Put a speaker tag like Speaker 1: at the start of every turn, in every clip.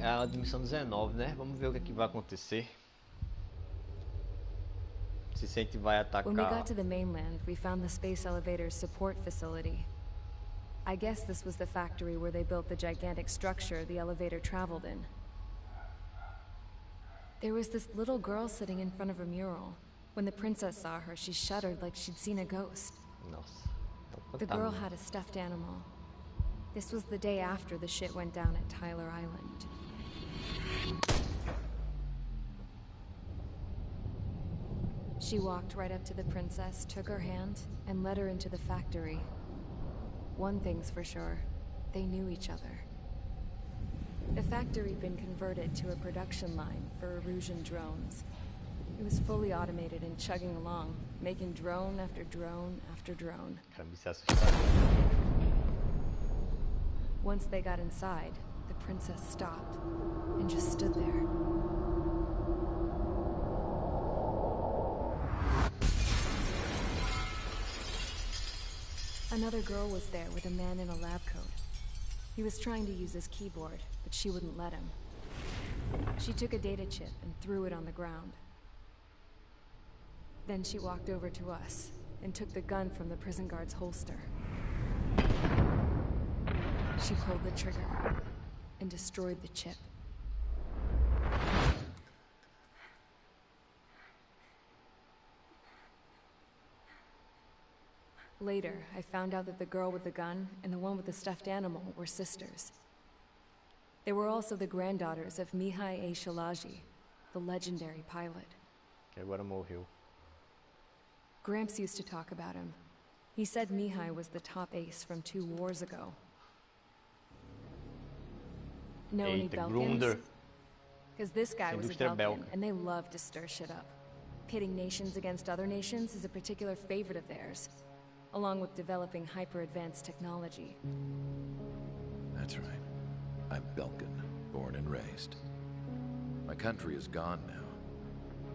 Speaker 1: É a de missão 19, né? Vamos ver o que é que vai acontecer. Se a gente vai
Speaker 2: When we got
Speaker 1: atacar.
Speaker 2: to the mainland, we found the space elevator's support facility. I guess this was the factory where they built the gigantic structure the elevator traveled in. There was this little girl sitting in front of a mural. When the princess saw her, she shuddered like she'd seen a ghost.
Speaker 1: Nossa, é um
Speaker 2: The girl
Speaker 1: fantasma.
Speaker 2: had a stuffed animal. This was the day after the shit went down at Tyler Island. She walked right up to the princess, took her hand, and led her into the factory. One thing's for sure, they knew each other. The factory had been converted to a production line for Erusian drones. It was fully automated and chugging along, making drone after drone after drone.
Speaker 1: Cara, me se assustar.
Speaker 2: Once they got inside, the princess stopped and just stood there. Another girl was there with a man in a lab coat. He was trying to use his keyboard, but she wouldn't let him. She took a data chip and threw it on the ground. Then she walked over to us and took the gun from the prison guard's holster. She pulled the trigger and destroyed the chip. Later, I found out that the girl with the gun and the one with the stuffed animal were sisters. They were also the granddaughters of Mihai A. Shalaji, the legendary pilot.
Speaker 1: Que agora morreu.
Speaker 2: Gramps used to talk about him. He said Mihai was the top ace from 2 wars ago. Know any
Speaker 1: Eita,
Speaker 2: Belkans?
Speaker 1: Grunder.
Speaker 2: Because this guy was a
Speaker 1: Indústria
Speaker 2: Belkan,
Speaker 1: belga.
Speaker 2: and they love to stir shit up. Pitting nations against other nations is a particular favorite of theirs, along with developing hyper-advanced technology.
Speaker 3: That's right. I'm Belkan, born and raised. My country is gone now.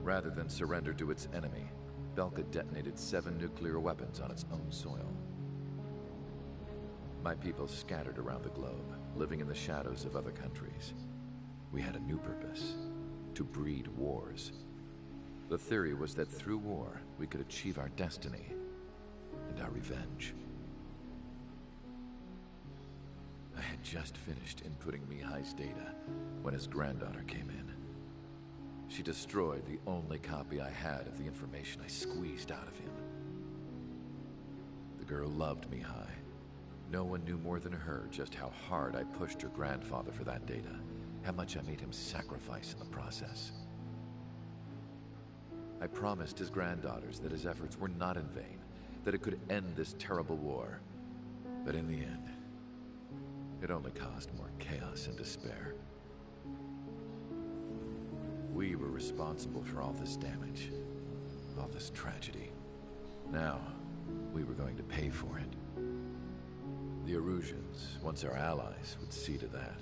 Speaker 3: Rather than surrender to its enemy, Belka detonated 7 nuclear weapons on its own soil. My people scattered around the globe, living in the shadows of other countries. We had a new purpose: to breed wars. The theory was that through war, we could achieve our destiny and our revenge. I had just finished inputting Mihai's data when his granddaughter came in. She destroyed the only copy I had of the information I squeezed out of him. The girl loved Mihai. No one knew more than her just how hard I pushed her grandfather for that data, how much I made him sacrifice in the process. I promised his granddaughters that his efforts were not in vain, that it could end this terrible war. But in the end, it only caused more chaos and despair. We were responsible for all this damage, all this tragedy. Now, we were going to pay for it. The Erusians, once our allies, would see to that.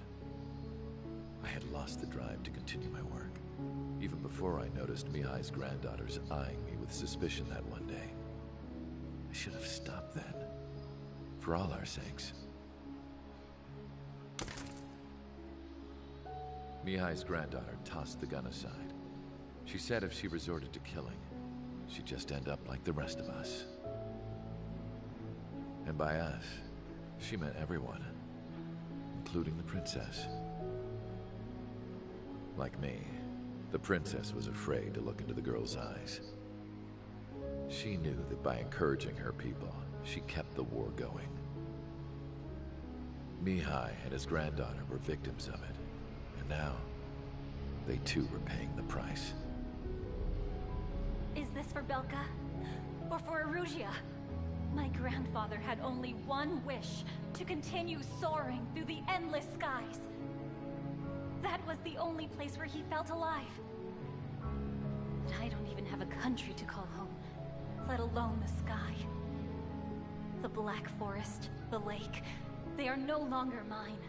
Speaker 3: I had lost the drive to continue my work, even before I noticed Mihai's granddaughters eyeing me with suspicion that one day. I should have stopped then, for all our sakes. Mihai's granddaughter tossed the gun aside. She said if she resorted to killing, she'd just end up like the rest of us. And by us, she meant everyone, including the princess. Like me, the princess was afraid to look into the girl's eyes. She knew that by encouraging her people, she kept the war going. Mihai and his granddaughter were victims of it, and now, they too were paying the price.
Speaker 4: Is this for Belka? Or for Erusia? My grandfather had only one wish: to continue soaring through the endless skies. That was the only place where he felt alive. But I don't even have a country to call home, let alone the sky. The Black Forest, the lake, they are no longer mine.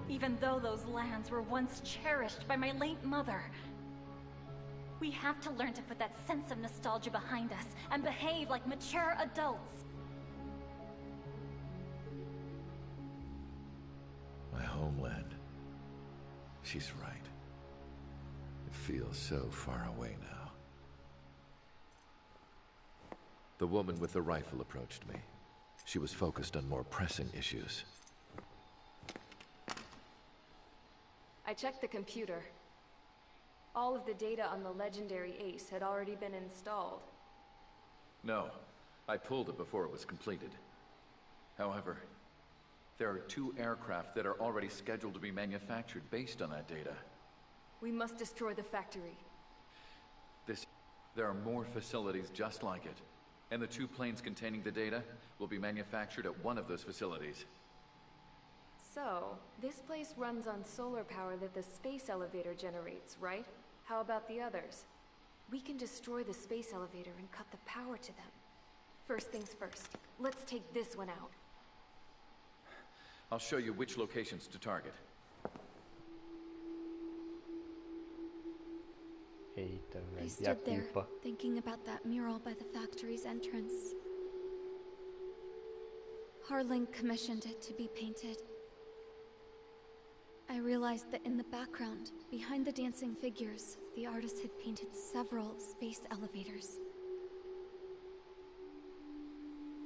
Speaker 4: Even though those lands were once cherished by my late mother. We have to learn to put that sense of nostalgia behind us and behave like mature adults.
Speaker 3: My homeland. She's right. It feels so far away now. The woman with the rifle approached me. She was focused on more pressing issues.
Speaker 2: I checked the computer. All of the data on the legendary Ace had already been installed.
Speaker 3: No, I pulled it before it was completed. However, there are 2 aircraft that are already scheduled to be manufactured based on that data.
Speaker 2: We must destroy the factory.
Speaker 3: There are more facilities just like it. And the 2 planes containing the data will be manufactured at one of those facilities.
Speaker 2: So, this place runs on solar power that the space elevator generates, right? How about the others? We can destroy the space elevator and cut the power to them. First things first, let's take this one out.
Speaker 3: I'll show you which locations to target.
Speaker 1: Eita,
Speaker 5: I
Speaker 1: velho. E a
Speaker 5: stood there,
Speaker 1: culpa?
Speaker 5: thinking about that mural by the factory's entrance. Harling commissioned it to be painted. I realized that in the background, behind the dancing figures, the artist had painted several space elevators.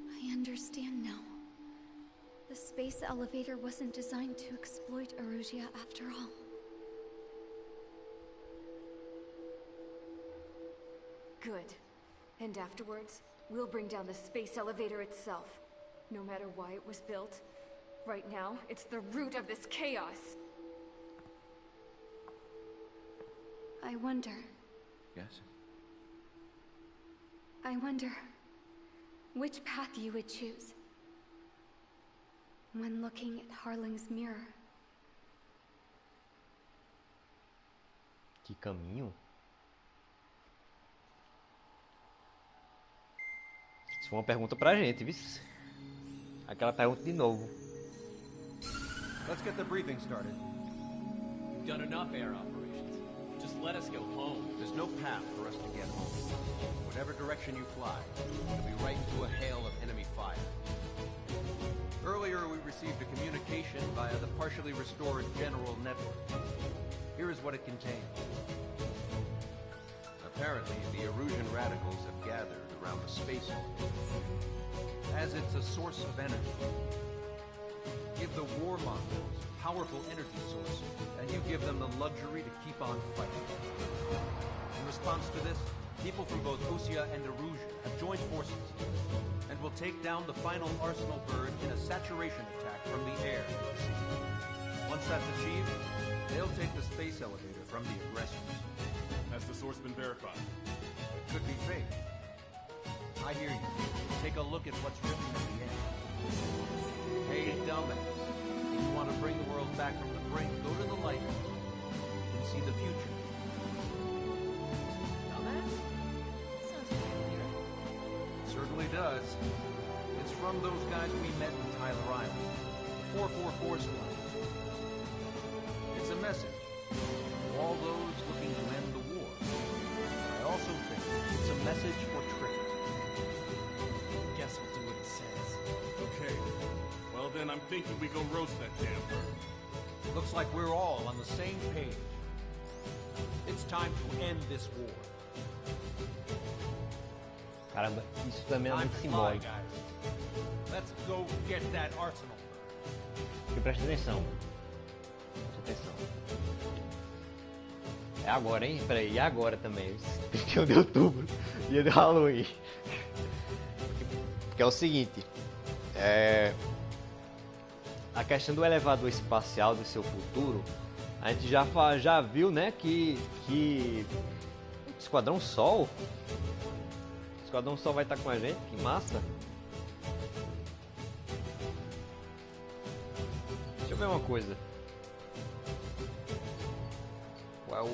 Speaker 5: I understand now. The space elevator wasn't designed to exploit Erusia after all.
Speaker 2: Good. And afterwards, we'll bring down the space elevator itself. No matter why it was built, right now, it's the root of this chaos.
Speaker 5: I wonder
Speaker 3: Yes?
Speaker 5: which path you would choose when looking at Harling's mirror.
Speaker 1: Que caminho? Isso foi uma pergunta pra gente, viu? Aquela pergunta de novo.
Speaker 6: Let's get the briefing started.
Speaker 7: We've done enough air operations. Just let us go home.
Speaker 6: There's no path for us to get home. Whatever direction you fly, it'll be right into a hail of enemy fire. Earlier, we received a communication via the partially restored general network. Here is what it contains. Apparently, the Erusian radicals have gathered around the space elevator, as it's a source of energy. Give the warmongers a powerful energy source, and you give them the luxury to keep on fighting. In response to this, people from both Usia and Erusia have joined forces, and will take down the final Arsenal bird in a saturation attack from the air to the sea. Once that's achieved, they'll take the space elevator from the aggressors.
Speaker 8: Has the source been verified?
Speaker 6: It could be fake. I hear you. Take a look at what's written at the end. Hey, dumbass. If you want to bring the world back from the brink, go to the lighthouse and see the future.
Speaker 2: Dumbass? Sounds familiar.
Speaker 6: Certainly does. It's from those guys we met in Tyler Island. The 444 squad. It's a message to all those looking to end the war. But I also think it's a message for trickers.
Speaker 7: Guess we'll do what it says.
Speaker 8: Okay. Well then, I'm thinking we go roast that damn bird.
Speaker 6: Looks like we're all on the same page. It's time to end this war.
Speaker 1: Caramba, isso também é
Speaker 6: Time
Speaker 1: muito
Speaker 6: to fly,
Speaker 1: simbólico.
Speaker 6: guys. Let's go get that arsenal.
Speaker 1: Porque presta atenção. Presta atenção. É agora, hein? Peraí, e agora também? 31 de outubro, dia do Halloween. Que é o seguinte. A questão do elevador espacial do seu futuro, a gente já viu, né, que Esquadrão Sol vai estar com a gente, que massa. Deixa eu ver uma coisa. Qual é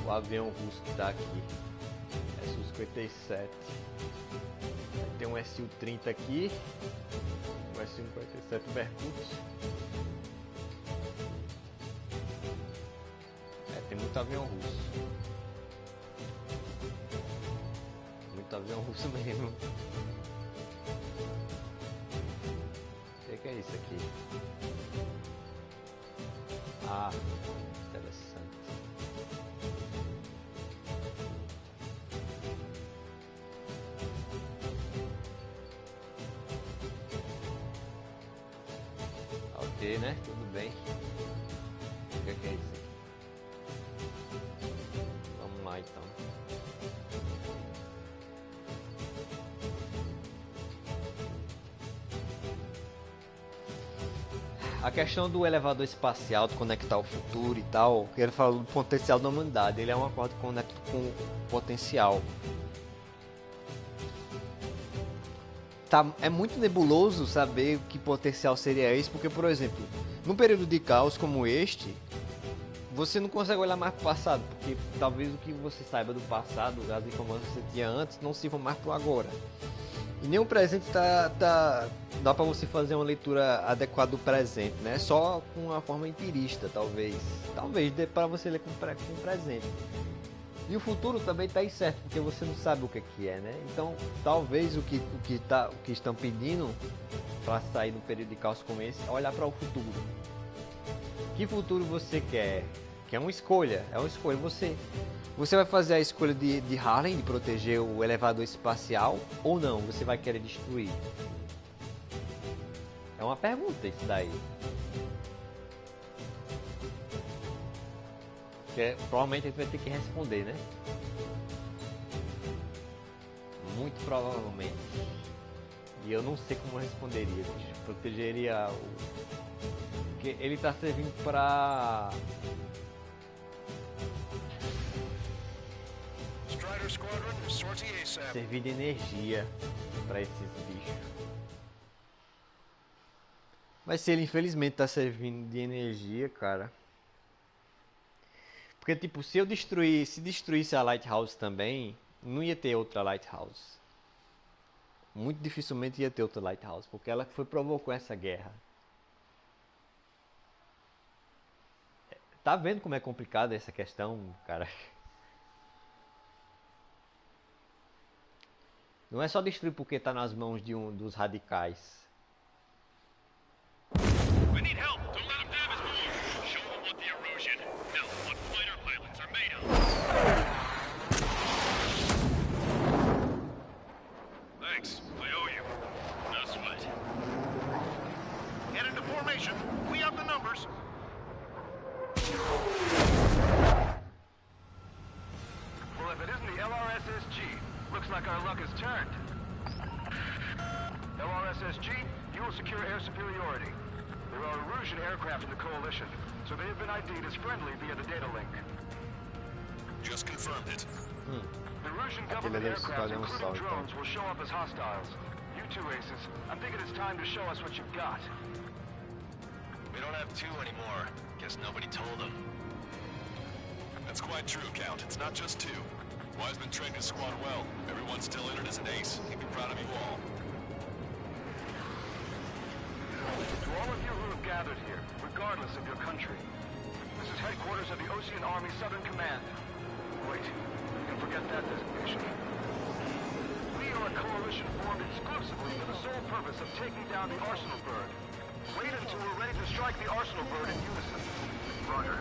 Speaker 1: o avião russo que tá aqui? Su-57. Tem um Su-30 aqui. O Su-57 Berkut. Tem muito avião russo. Muito avião russo mesmo. O que é isso aqui? Ah, interessante. Ok, né? Tudo bem. O que é isso aqui? Vamos lá então. A questão do elevador espacial, de conectar o futuro e tal, que ele falou do potencial da humanidade, ele é uma coisa que conecta com o potencial. Tá, é muito nebuloso saber que potencial seria esse, porque, por exemplo, num período de caos como este, você não consegue olhar mais para o passado, porque talvez o que você saiba do passado, as informações que você tinha antes, não sirvam mais para o agora. E nem o presente dá para você fazer uma leitura adequada do presente, né? Só com uma forma empirista, talvez dê para você ler com o presente. E o futuro também está incerto, porque você não sabe o que é, né? Então, talvez o que estão pedindo para sair do período de caos como esse é olhar para o futuro. Que futuro você quer? Que é uma escolha, Você vai fazer a escolha de Harlem, de proteger o elevador espacial, ou não? Você vai querer destruir? É uma pergunta isso daí. Provavelmente a gente vai ter que responder, né? Muito provavelmente. E eu não sei como eu responderia. Protegeria o... Porque ele está servindo para... servir de energia para esses bichos. Mas se ele infelizmente tá servindo de energia, cara. Porque tipo, se destruísse a Lighthouse também, não ia ter outra Lighthouse. Muito dificilmente ia ter outra Lighthouse, porque ela provocou essa guerra. Tá vendo como é complicada essa questão, cara? Não é só destruir porque está nas mãos de dos radicais.
Speaker 9: We need help. Don't let them damage more. Show them what the erosion, no, what fighter pilots are made of. Thanks. I owe you. No sweat. Get into formation. We have the numbers.
Speaker 10: Well, if it isn't the LRSSG, looks like our luck has turned. LRSSG, you will secure air superiority. There are Erusian aircraft in the Coalition, so they have been ID'd as friendly via the data link.
Speaker 9: Just confirmed it.
Speaker 10: The Erusian government aircraft, including drones, will show up as hostiles. You two aces, I'm thinking it's time to show us what you've got.
Speaker 9: We don't have two anymore. Guess nobody told them.
Speaker 11: That's quite true, Count. It's not just two. Wiseman trained his squad well. Everyone's still entered as an ace. He'd be proud of you all.
Speaker 10: To all of you who have gathered here, regardless of your country, this is headquarters of the Ocean Army Southern Command. Wait, you can forget that designation. We are a coalition formed exclusively for the sole purpose of taking down the Arsenal Bird. Wait until we're ready to strike the Arsenal Bird in unison. Roger.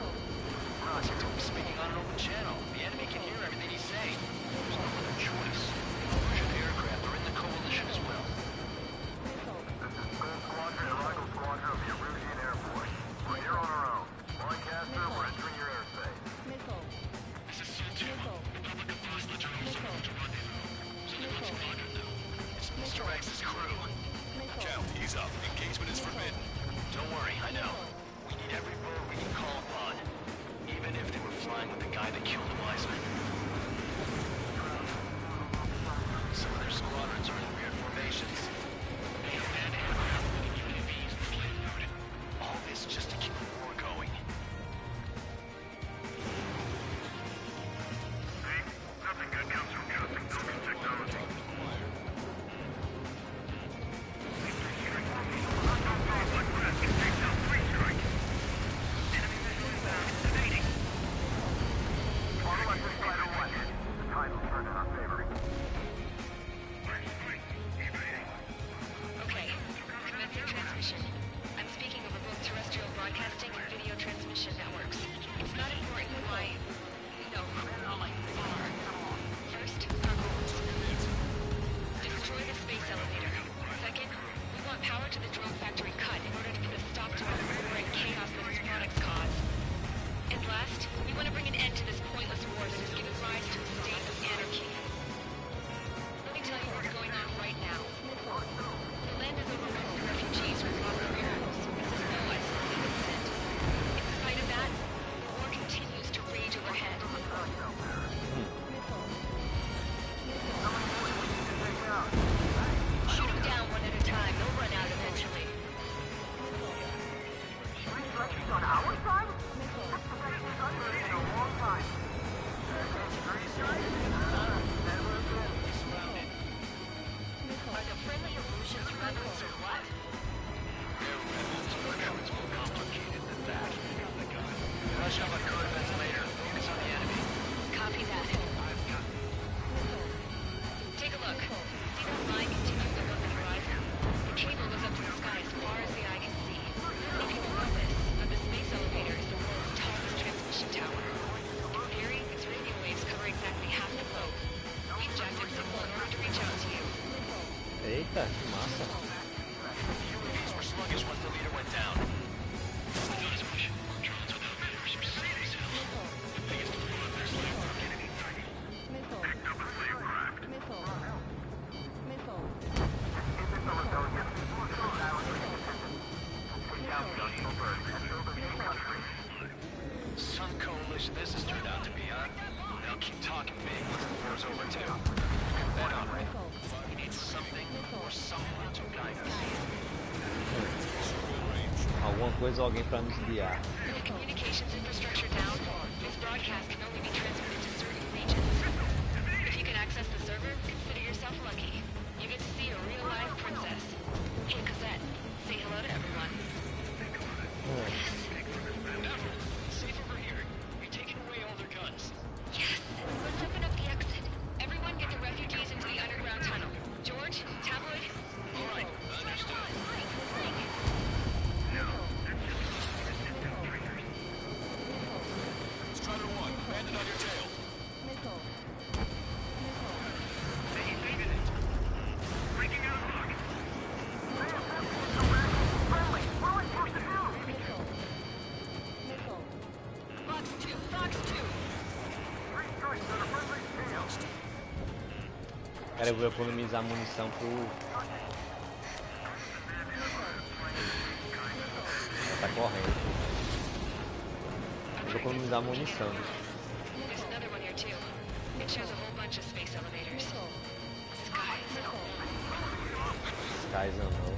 Speaker 9: Ross, you're speaking on an open channel. The enemy can hear everything he's saying. There's no other choice. Erusian aircraft are in the Coalition as well.
Speaker 10: This is Gold Squadron and Rifle Squadron of the Erusian Air Force. We're here on our own. Lancaster, we're entering your airspace.
Speaker 9: This is Sul 2. Republic of Bosnia are also going to rendezvous. So they're on squadron now. It's Mr. X's crew.
Speaker 11: Count, ease up. Engagement is forbidden.
Speaker 9: Don't worry, I know. We need every bird we can call upon.
Speaker 12: We want to bring an end to this pointless war that has given rise to a state of anarchy. Let me tell you what's going on right now. The land is overrun with refugees from lots of areas. This is no isolated incident. In spite of that, the war continues to rage overhead. Shoot them down one at a time. They'll run out eventually.
Speaker 10: On our side? That's been a long time.
Speaker 12: Are the friendly illusions rebels or what?
Speaker 9: They're rebels, but it's more complicated than that. Rush up on code events later. Focus on the enemy.
Speaker 12: Copy that. Take a look. See that line continuing above the horizon? The cable goes up to the sky as far as the eye can see. Many people know this, but the space elevator is the world's tallest transmission tower. In theory, its radio waves cover exactly half the globe. We've jacked its signal in order to reach out to you.
Speaker 1: Eita, que massa.
Speaker 9: UAVs were sluggish once the leader went down. We noticed push. Drones without radars are silly cells. The biggest fraud there's left are getting tiny. Some coalition this has turned out to be, huh? They'll keep talking big once the war's over, too. Bet on it. We need something or someone to guide us.
Speaker 1: Alguma coisa ou alguém pra nos guiar.
Speaker 12: With communications infrastructure down, this broadcast can only be transmitted to certain regions. If you can access the server, consider yourself lucky. You get to see a real live princess. Hey, Cosette, say hello to everyone.
Speaker 9: Never. Safe over here. You're taking away all their guns.
Speaker 12: Yes, let's open up the exit. Everyone get the refugees into the underground tunnel. George, Tabloid.
Speaker 9: All right, understood. Strider 1, bandit on your tail.
Speaker 10: They evaded it. Breaking out of luck. Friendly, what are we supposed to do?
Speaker 12: Fox 2, Fox 2.
Speaker 10: 3 strikes on a friendly tail.
Speaker 1: Cara, eu vou economizar munição pro... Ela tá correndo. Eu vou economizar munição.
Speaker 12: There's another one here too. It shows a whole bunch of space elevators. Skies.
Speaker 1: Skies não, não.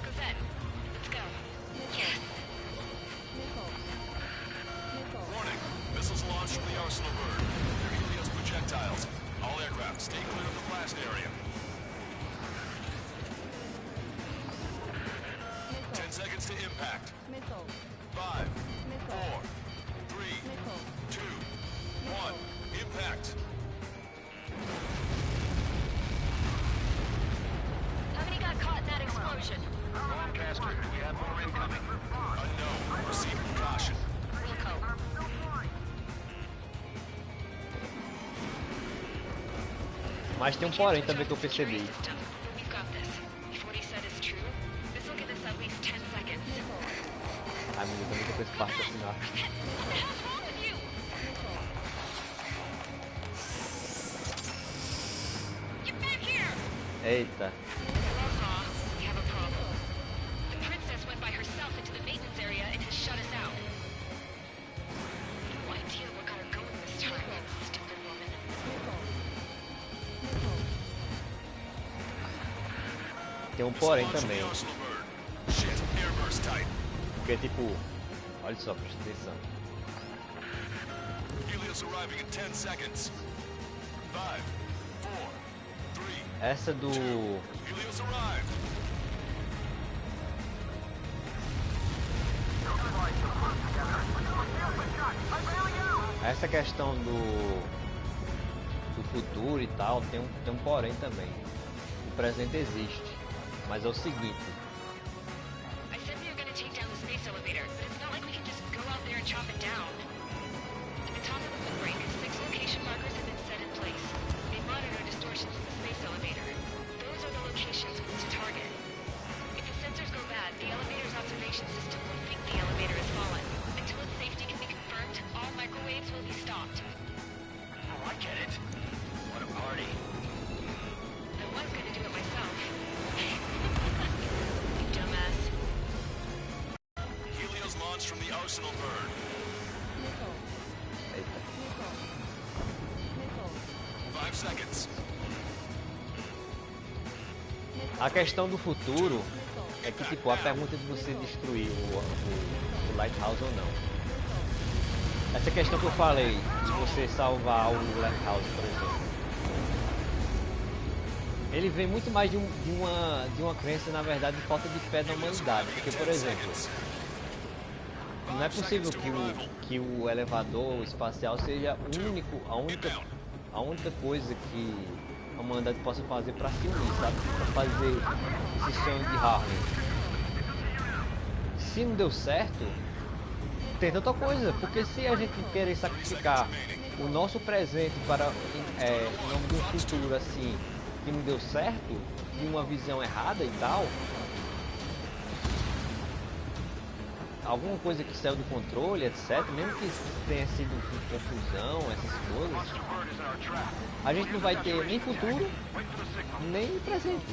Speaker 12: Cosette, let's go. Yes.
Speaker 11: Warning. Missiles launched from the arsenal bird. They're Helios projectiles. All aircraft, stay clear of the blast area. 10 seconds to impact. 5, 4, 3, 2, 1. Impact.
Speaker 12: How many got caught in that explosion?
Speaker 9: Broadcaster, we have more incoming.
Speaker 11: Unknown. Proceed with caution.
Speaker 12: Wilco.
Speaker 1: Mas tem um porém também que eu percebi.
Speaker 12: We've got this. If what he said is true, this will give us at least 10 seconds.
Speaker 1: Ai, meu Deus, tem muita coisa pra assinar.
Speaker 12: What the hell's wrong with you? Get back here!
Speaker 1: Eita.
Speaker 12: Law, we have a problem. The princess went by herself into the maintenance area and has shut us out. No idea what got her going this time, stupid woman.
Speaker 1: Tem um porém
Speaker 11: Launch from the
Speaker 1: também.
Speaker 11: arsenal bird. Shit, airburst tight.
Speaker 1: Porque tipo, olha só, presta atenção.
Speaker 11: Helios arriving in 10 seconds. 5, 4, 3,
Speaker 1: Essa do...
Speaker 11: Helios arrived.
Speaker 1: Essa questão do futuro e tal, tem um porém também. O presente existe, mas é o seguinte.
Speaker 12: I said we were gonna take down the space elevator, but it's not like we can just go out there and chop it down. At the top of the windbreak, 6 location markers have been set in place. They monitor distortions in the space elevator. Those are the locations we need to target. If the sensors go bad, the elevator's observation system will think the elevator has fallen. Until its safety can be confirmed, all microwaves
Speaker 1: A questão do futuro é que, tipo, a pergunta de você destruir o Lighthouse ou não. Essa questão que eu falei, de você salvar o Lighthouse, por exemplo. Ele vem muito mais de uma crença, na verdade, de falta de fé na humanidade. Porque, por exemplo, não é possível que o elevador espacial seja a única coisa que a humanidade possa fazer para se unir, sabe? Para fazer esse sonho de Harlem. Se não deu certo, tem tanta coisa. Porque se a gente querer sacrificar o nosso presente para em nome de um futuro assim que não deu certo, de uma visão errada e tal, alguma coisa que saiu do controle, etc, mesmo que tenha sido confusão, essas coisas, a gente não vai ter nem futuro, nem presente.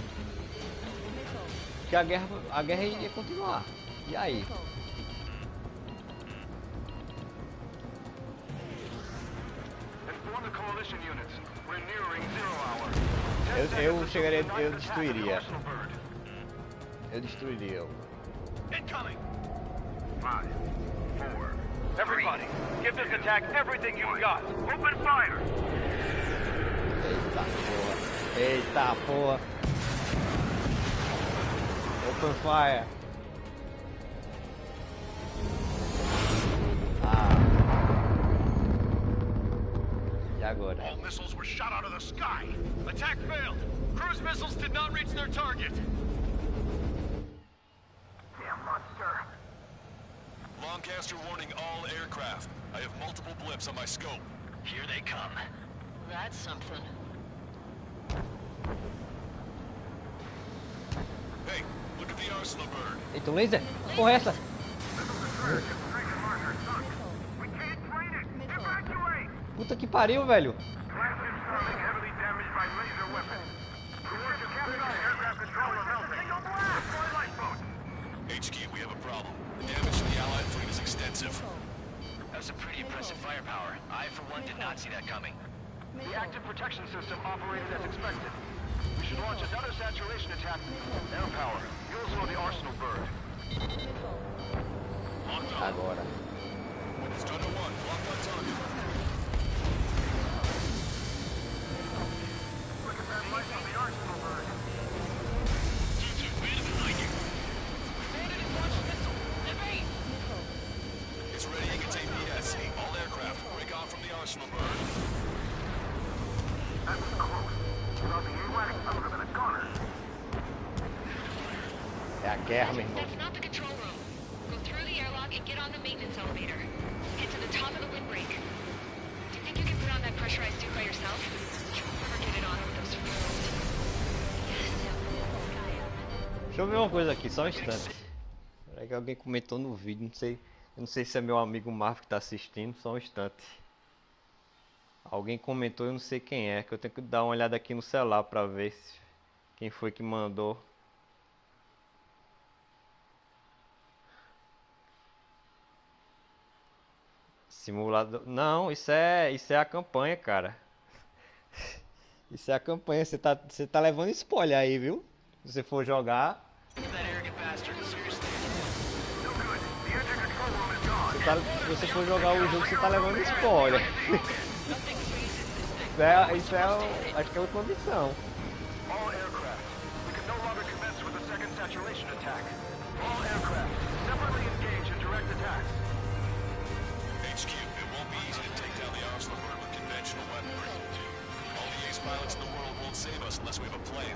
Speaker 1: Porque a guerra ia continuar. E aí? Eu chegaria, eu destruiria. Eu destruiria.
Speaker 10: Incoming! 5, 4. Everybody, give this attack everything you've got. Open fire!
Speaker 1: Eita porra. Eita porra. Open fire. E agora?
Speaker 10: All missiles were shot out of the sky. Attack failed. Cruise missiles did not reach their target. Damn monster.
Speaker 11: Lancaster warning all aircraft. I have multiple blips on my scope.
Speaker 9: Here they come. That's something.
Speaker 11: Hey, look at the arsenal bird.
Speaker 1: Eita, um laser? Porra, é essa? Puta que pariu, velho.
Speaker 11: HQ, we have a problem. The damage to the Allied fleet is extensive.
Speaker 9: That was a pretty impressive firepower. I, for one, did not see that coming.
Speaker 10: The active protection system operated as expected. We should launch another saturation attack. Air power. You'll slow the arsenal bird.
Speaker 1: Agora.
Speaker 11: Stunner 1, lock on target.
Speaker 10: Look at that light on the arsenal bird.
Speaker 11: It's readying its APS. All aircraft, break off from the arsenal bird.
Speaker 10: That was close. Without the AWACS, I would have been a goner.
Speaker 1: É a guerra, meu irmão.
Speaker 12: That's not the control room. Go through the airlock and get on the maintenance elevator. Get to the top of the windbreak. Do you think you can put on that pressurized suit by yourself? You'll never get it on with those fools.
Speaker 1: Deixa eu ver uma coisa aqui, só um instante. Peraí que alguém comentou no vídeo, não sei. Eu não sei se é meu amigo Marco que tá assistindo, só um instante. Alguém comentou, eu não sei quem é, que eu tenho que dar uma olhada aqui no celular pra ver quem foi que mandou. Simulador. Não, isso é a campanha, cara. Isso é a campanha, você tá levando spoiler aí, viu? Se você for jogar. Se você for jogar o jogo, você tá levando spoiler. Isso é acho que é a última missão.
Speaker 10: All aircraft. We can no longer commence with a second saturation attack. All aircraft, separately engage in direct attacks.
Speaker 11: HQ, it won't be easy to take down the arsenal bird with conventional weapons. All the ace pilots in the world won't save us unless we have a plan.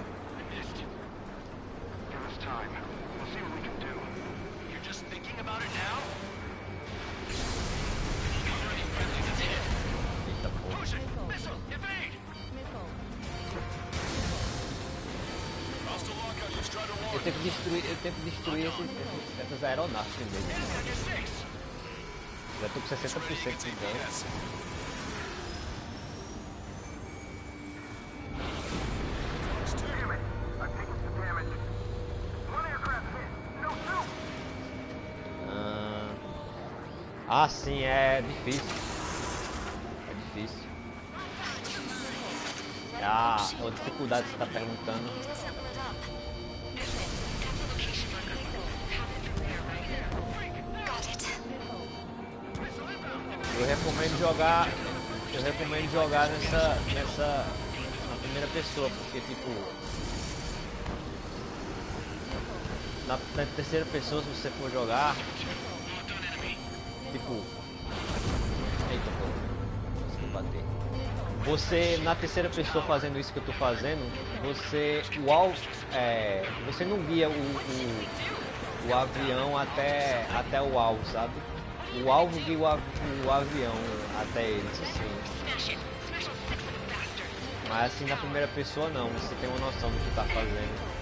Speaker 10: Give us time. We'll see what we can do.
Speaker 9: You're just thinking about it now? Cover any friendly that's hit.
Speaker 1: Eita porra.
Speaker 9: Push it! Missile! Evade!
Speaker 11: Hostile lockout, use Strider 1.
Speaker 1: Eu tenho que destruir essas aeronaves primeiro. Já tô com 60% de dano. Ah, sim, é difícil. É difícil. A dificuldade que você está perguntando. Eu recomendo jogar nessa na primeira pessoa, porque tipo na terceira pessoa, se você for jogar, tipo, eita pô, consegui bater. Você na terceira pessoa fazendo isso que eu tô fazendo, você não guia o avião até o alvo, sabe? O alvo guia o avião até ele, isso sim. Mas assim na primeira pessoa não, você tem uma noção do que tá fazendo.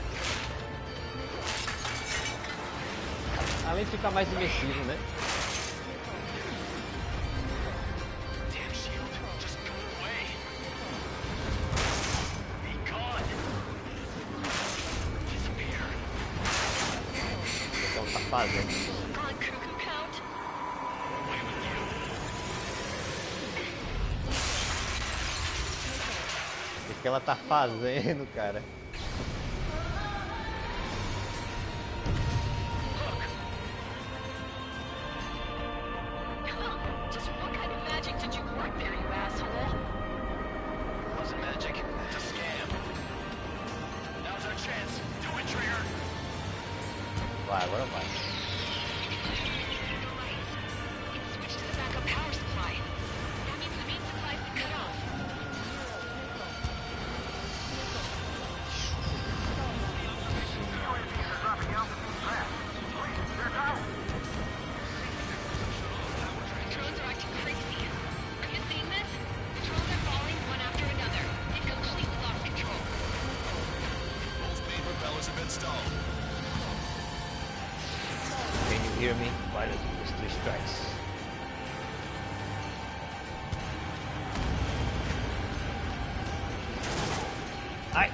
Speaker 1: Além de ficar mais imersivo, né? Então tá fazendo. O que ela tá fazendo, cara? Vai, agora vai. Can you hear me? Why don't you use 3 strikes? Ai!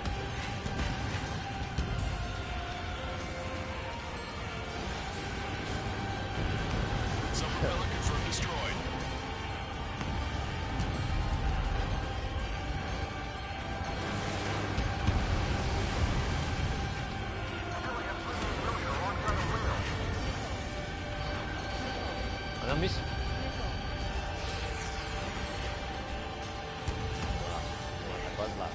Speaker 11: Some propeller confirmed destroyed.
Speaker 1: Olha a missão. Tá quase lá.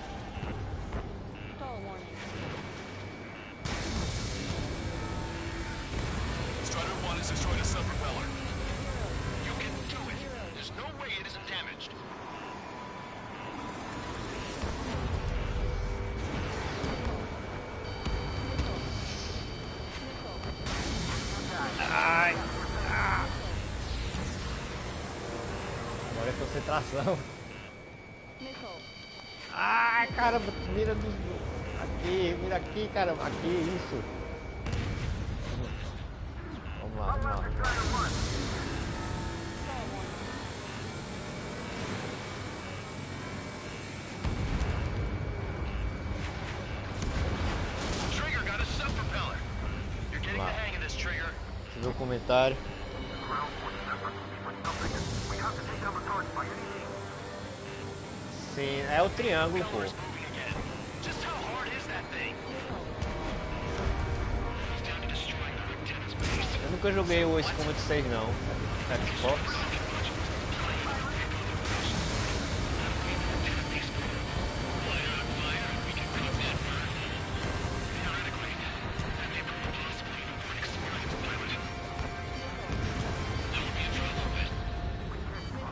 Speaker 11: Strider 1 has destroyed a sub-propeller. You can do it. There's no way it isn't damaged.
Speaker 1: Ai! Ah. Agora é concentração. Ai, caramba, mira dos... Aqui, mira aqui, caramba, aqui, isso. Vamos lá, vamos lá, vamos lá.
Speaker 11: Trigger got a sub-propeller. You're getting the hang of this, Trigger.
Speaker 1: Deixa eu ver o comentário. Sim, é o triângulo, pô.
Speaker 11: Just how hard is that thing?
Speaker 1: Eu nunca joguei o Ace Combat 6 não. Xbox.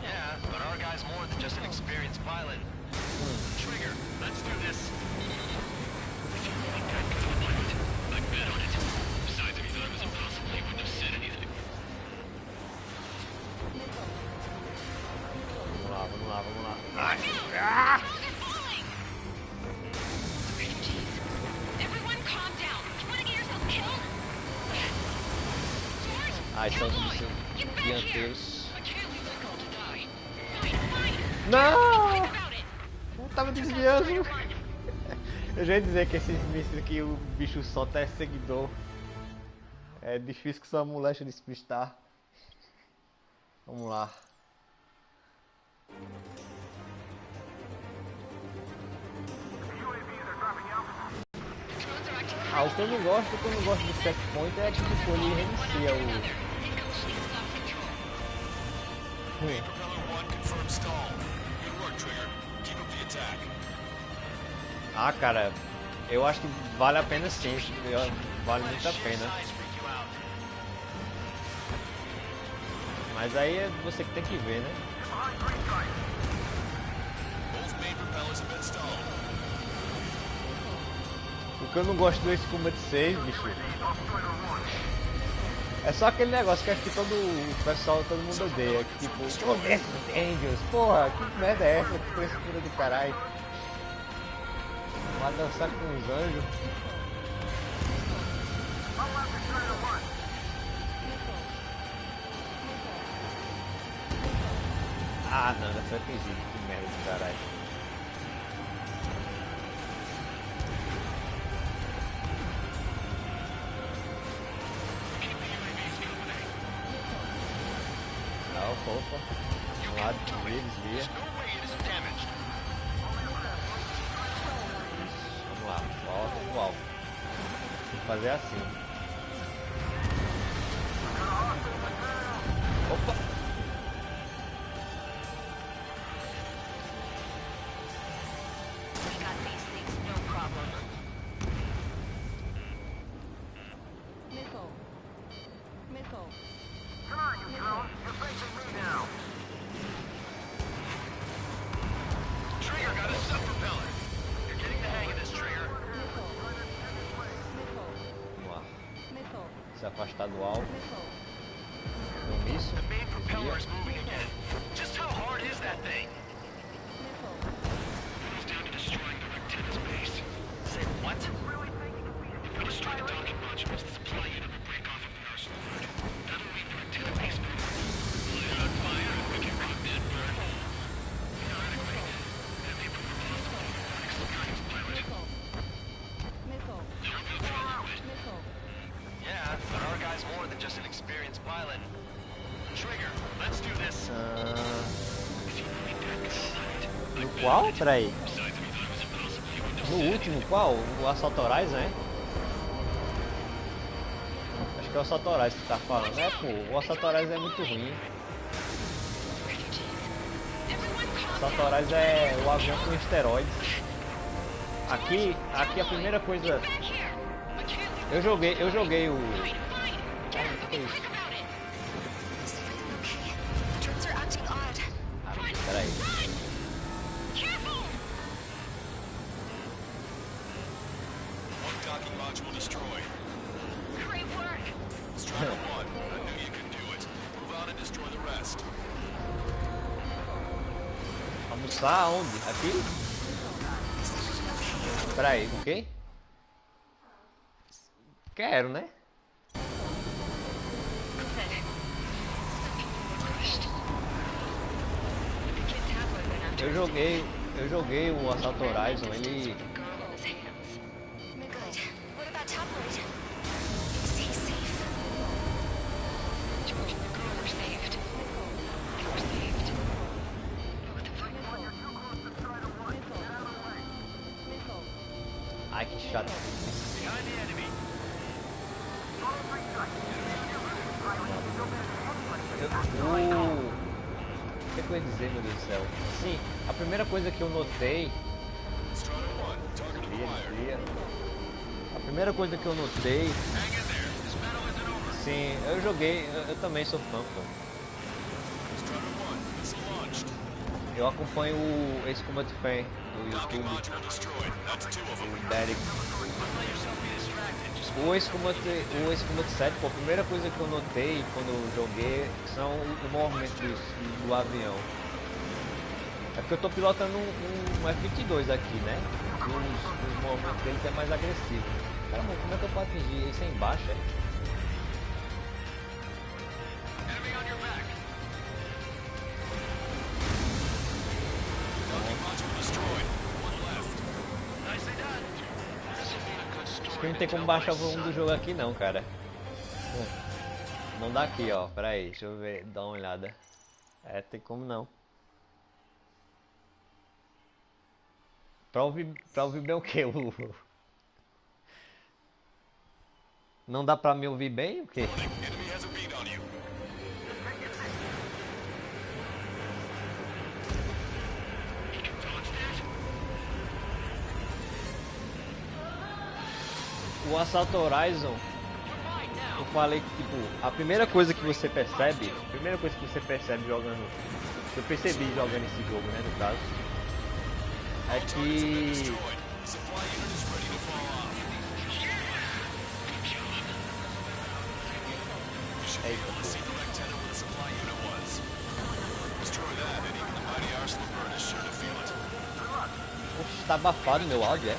Speaker 11: Yeah, but our guy's more than just an experienced pilot. Trigger, let's do this.
Speaker 9: If you really that good of a pilot, I'd bet on it. Besides, if he thought it was impossible, he wouldn't have said anything.
Speaker 1: Vamos lá, vamos lá, vamos lá.
Speaker 12: Ai. Ah! Everyone calm down. You want to get yourself killed?
Speaker 1: Ai, são os dianteiros.
Speaker 12: Não!
Speaker 1: Não tava desviando. Eu já ia dizer que esses mísseis que o bicho solta é seguidor. É difícil que sua moléstia despistar. Vamos lá. Ah, o que eu não gosto do checkpoint é que tipo, ele reinicia o...
Speaker 11: stall. Good work, Trigger. Keep up the attack.
Speaker 1: Ah, cara, eu acho que vale a pena sim. Vale muito a pena. Mas aí é você que tem que ver, né?
Speaker 11: Both main propellers have been stalled.
Speaker 1: O que eu não gosto do Ace Combat 6, bicho, é só aquele negócio que acho que todo mundo odeia. Que, tipo, Angels, porra, que merda é essa? Que frescura do caralho. Vai dançar com os anjos. Ah, não, não foi fingido, que merda do caralho. Não, opa. Um lado, desvia. Vamos lá, volta pro alto. Tem que fazer assim. Opa! Se afastar do alvo. Um míssil. No qual? Peraí. No último, qual? O Assault Horizon, né? Acho que é o Assault Horizon que tá falando. É, pô, o Assault Horizon é muito ruim. O Assault Horizon é o avião com esteroides. Aqui a primeira coisa... Eu joguei o... Caramba, o que é isso? Peraí.
Speaker 11: Docking module destroyed. Great work. Strider 1, I knew you could do it. Move out and destroy the rest.
Speaker 1: Almoçar aonde? Aqui? Peraí, o quê? Quero, né? Eu joguei o Assault Horizon, ele... Ai, que chato. O que eu ia dizer, meu Deus do céu? Sim, a primeira coisa que eu notei... A primeira coisa que eu notei... Sim, eu joguei, eu também sou fã, pô. Eu acompanho o Ace Combat Fan do YouTube, o Derek. O Ace Combat 7, pô, a primeira coisa que eu notei quando eu joguei são o movimento do avião. É porque eu tô pilotando um F-22 aqui, né? Os movimentos dele é mais agressivo. Caramba, como é que eu posso atingir? Isso é embaixo, é? Acho que não tem como baixar o volume do jogo aqui não, cara. Não dá aqui, ó. Pera aí, deixa eu ver, dar uma olhada. É, tem como não. Pra ouvir bem o que? Não dá pra me ouvir bem o que? O Assault Horizon, eu falei que tipo, a primeira coisa que você percebe jogando, eu percebi jogando esse jogo, né, no caso, é que Oxe, tá abafado meu áudio, é?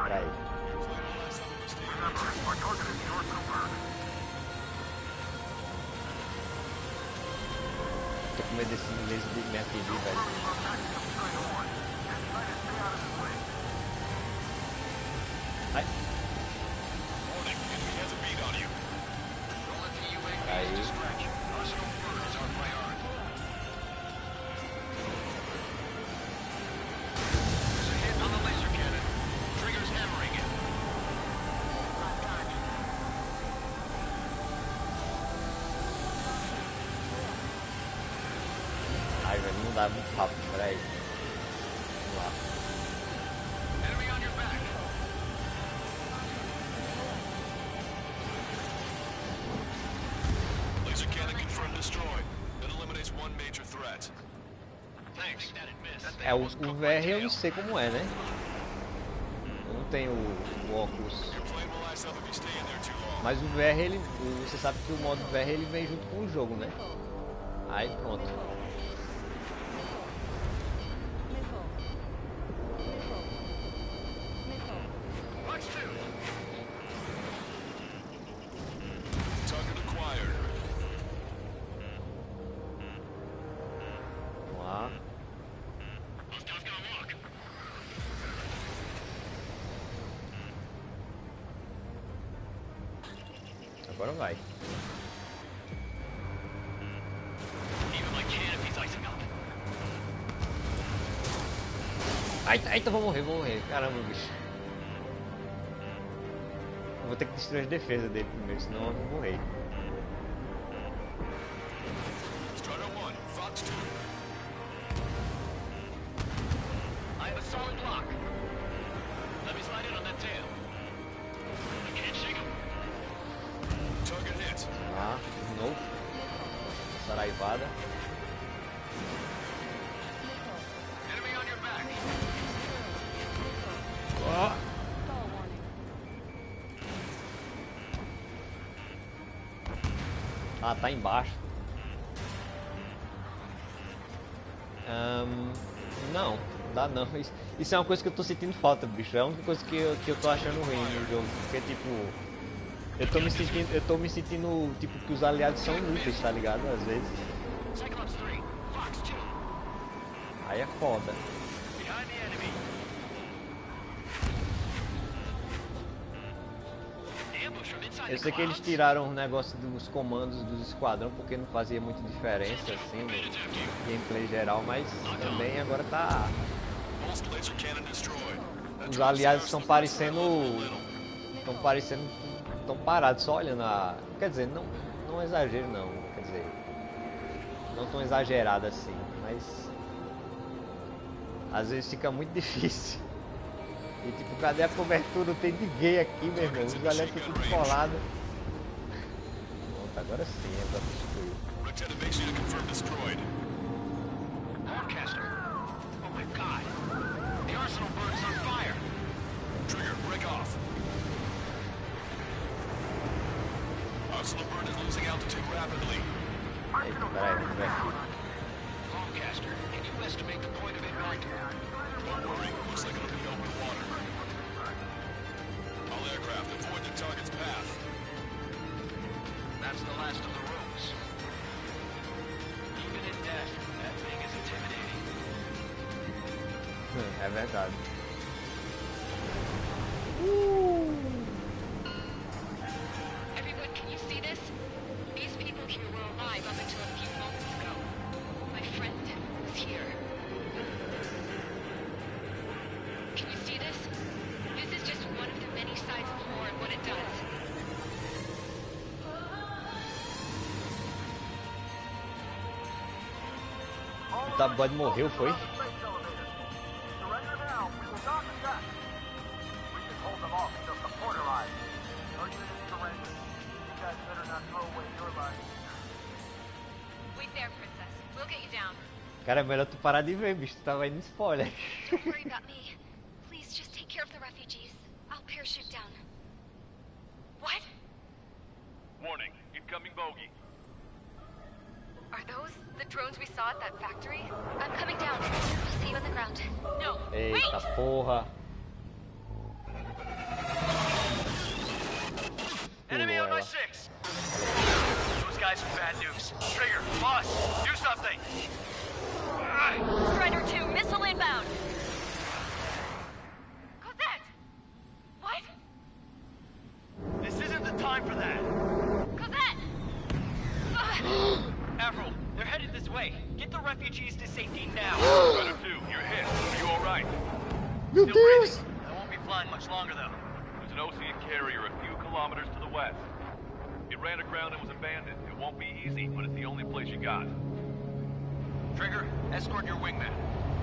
Speaker 1: Peraí. Tô com medo desse laser de me atingir, velho. Ai. Aí. Ai, velho, não dá muito rápido, peraí. Vamos lá.
Speaker 11: Laser cannon confirmed destroyed. That eliminates one major threat.
Speaker 9: Thanks.
Speaker 1: É, o VR eu não sei como é, né? Eu não tenho o óculos. Mas o VR, você sabe que o modo VR ele vem junto com o jogo, né? Aí pronto. Vamos lá. Agora vai. Ai, então vou morrer. Caramba, bicho. Eu vou ter que destruir as defesas dele primeiro, senão eu vou morrer.
Speaker 9: I have a solid block. Let me slide in on that tail. I can't shake him.
Speaker 11: Target hit.
Speaker 1: Ah, de novo. Saraivada.
Speaker 9: Enemy on your back.
Speaker 1: Ó. Ah, tá embaixo. Não, dá não. Isso é uma coisa que eu tô sentindo falta, bicho. É a única coisa que eu tô achando ruim no jogo. Porque tipo, eu tô me sentindo tipo que os aliados são inúteis, tá ligado? Às vezes. Aí é foda. Eu sei que eles tiraram o negócio dos comandos dos esquadrão porque não fazia muita diferença assim no gameplay geral, mas também agora tá. Os aliados estão parecendo. Estão parados só olhando a. Quer dizer, não exagero não, quer dizer. Não tão exagerado assim, mas. Às vezes fica muito difícil. E tipo, cadê a cobertura? Não tem ninguém aqui, meu irmão. Os aliados estão tudo colados. Pronto, agora sim, é pra destruir.
Speaker 9: Horncaster. Oh my god. The arsenal bird is on fire.
Speaker 11: Trigger, break off. Arsenal bird is losing altitude rapidly.
Speaker 1: Eita, peraí, vamos ver aqui.
Speaker 9: Horncaster, can you estimate the point of impact?
Speaker 11: Don't worry, looks like it'll be open water. All aircraft avoid the target's path.
Speaker 9: That's the last of the rooms. Even in death, that thing is intimidating.
Speaker 1: É verdade.
Speaker 12: Everyone, can you see this? These people here were alive up until a few moments ago. My friend was here. Can you see this? This is just one of the many sides of war and what it does.
Speaker 10: All
Speaker 1: Tá, Bud morreu, foi?
Speaker 12: Wait there, princess. We'll get you down.
Speaker 1: Cara, é melhor tu parar de ver, bicho. Tu tava indo spoiler.
Speaker 5: Don't worry about me. Please just take care of the refugees. I'll parachute down.
Speaker 12: What?
Speaker 10: Warning, incoming bogey.
Speaker 12: Are those the drones we saw at that factory?
Speaker 5: I'm coming down. I'll see you on the ground.
Speaker 12: No.
Speaker 1: Eita porra.
Speaker 9: Enemy on my
Speaker 1: ela.
Speaker 9: 6. Those guys are bad news. Trigger, boss, do something.
Speaker 4: Strider 2, missile inbound.
Speaker 12: Cosette! What?
Speaker 9: This isn't the time for that.
Speaker 12: Cosette!
Speaker 7: Avril, they're headed this way. Get the refugees to safety now.
Speaker 10: Strider 2, you're hit. Are you alright?
Speaker 1: Meu
Speaker 9: Still
Speaker 1: Deus!
Speaker 9: breathing. I won't be flying much longer though.
Speaker 10: There's an Ocean carrier a few kilometers to the west. It ran aground and was abandoned. It won't be easy, but it's the only place you got.
Speaker 6: Trigger, escort your wingman.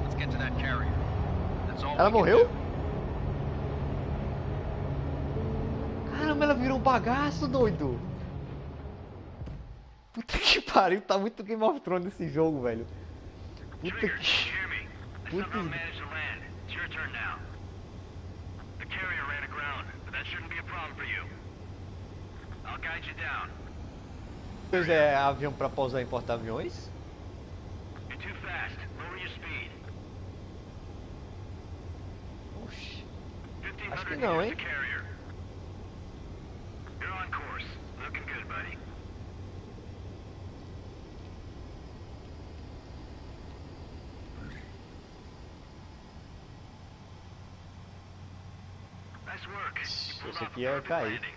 Speaker 6: Let's get to that carrier. That's all
Speaker 1: Ela
Speaker 6: we can
Speaker 1: morreu?
Speaker 6: do.
Speaker 1: Caramba, ela virou um bagaço, doido. Puta que pariu, tá muito Game of Thrones esse jogo, velho. Puta
Speaker 10: Trigger,
Speaker 1: que...
Speaker 10: hear me. We
Speaker 1: Puta
Speaker 10: somehow
Speaker 1: que...
Speaker 10: managed to land. It's your turn now. The carrier ran aground, but that shouldn't be a problem for you. I'll guide you down.
Speaker 1: Deus, é avião pra pousar em porta-aviões?
Speaker 10: You're too fast. Lower your speed.
Speaker 1: Oxi.
Speaker 10: 1500
Speaker 1: Acho que não,
Speaker 10: meters
Speaker 1: hein?
Speaker 10: to carrier. You're on course. Looking good, buddy. Nice work. You pulled
Speaker 1: Esse
Speaker 10: off
Speaker 1: aqui
Speaker 10: a
Speaker 1: ia
Speaker 10: perfect
Speaker 1: cair.
Speaker 10: landing.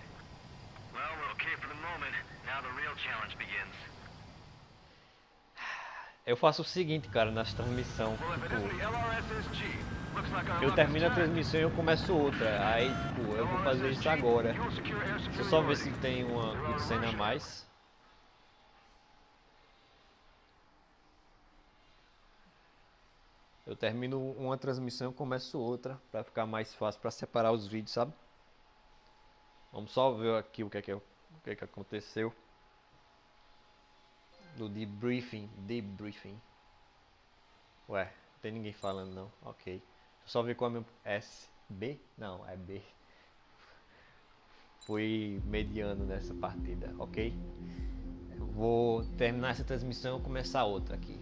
Speaker 10: Well, we're okay for the moment. Now the real challenge begins.
Speaker 1: Eu faço o seguinte, cara, nas transmissões.
Speaker 10: Well, if it isn't the LRSSG, looks like our
Speaker 1: Eu
Speaker 10: luck
Speaker 1: termino a
Speaker 10: is turned.
Speaker 1: transmissão e eu começo outra. Aí, tipo, eu vou fazer isso agora. Deixa eu só ver se tem uma cena a mais. Eu termino uma transmissão e começo outra, pra ficar mais fácil pra separar os vídeos, sabe? Vamos só ver aqui o que é que aconteceu. Do debriefing. Ué, não tem ninguém falando não. Ok. Deixa eu só ver qual é o meu S. B? Não, é B. Fui mediano nessa partida, ok? Eu vou terminar essa transmissão e começar outra aqui.